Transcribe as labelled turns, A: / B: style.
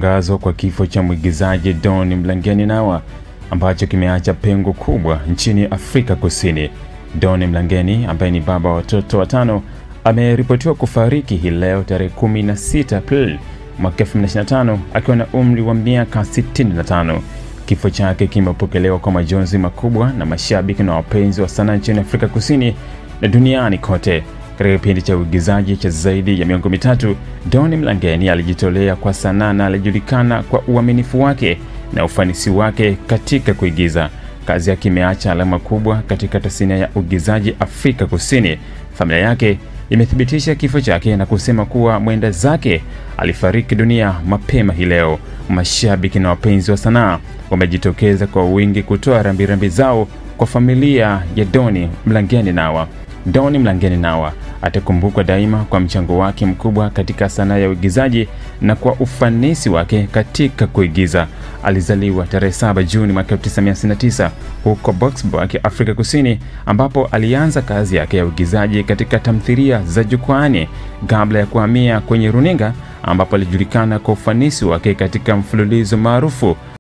A: kutangazwa kwa kifo cha mwigizaji Don Mlangeni Nawa ambacho kimeacha pengo kubwa nchini Afrika Kusini. Don Mlangeni ambaye ni baba wa watoto watano ameripotiwa kufariki hii leo tarehe 16 Aprili mwaka 2025 akiwa na umri wa miaka 65. Kifo chake kimepokelewa kwa majonzi makubwa na mashabiki na wapenzi wa sanaa nchini Afrika Kusini na duniani kote. Katika kipindi cha uigizaji cha zaidi ya miongo mitatu, Don Mlangeni alijitolea kwa sanaa na alijulikana kwa uaminifu wake na ufanisi wake katika kuigiza. Kazi yake imeacha alama kubwa katika tasnia ya uigizaji Afrika Kusini. Familia yake imethibitisha kifo chake na kusema kuwa mwenda zake alifariki dunia mapema hii leo. Mashabiki na wapenzi wa sanaa wamejitokeza kwa wingi kutoa rambirambi zao kwa familia ya Don Mlangeni Nawa. Don Mlangeni Nawa atakumbukwa daima kwa mchango wake mkubwa katika sanaa ya uigizaji na kwa ufanisi wake katika kuigiza. Alizaliwa tarehe 7 Juni mwaka 1969 huko Boksburg, Afrika Kusini, ambapo alianza kazi yake ya uigizaji katika tamthilia za jukwaani kabla ya kuhamia kwenye runinga, ambapo alijulikana kwa ufanisi wake katika mfululizo maarufu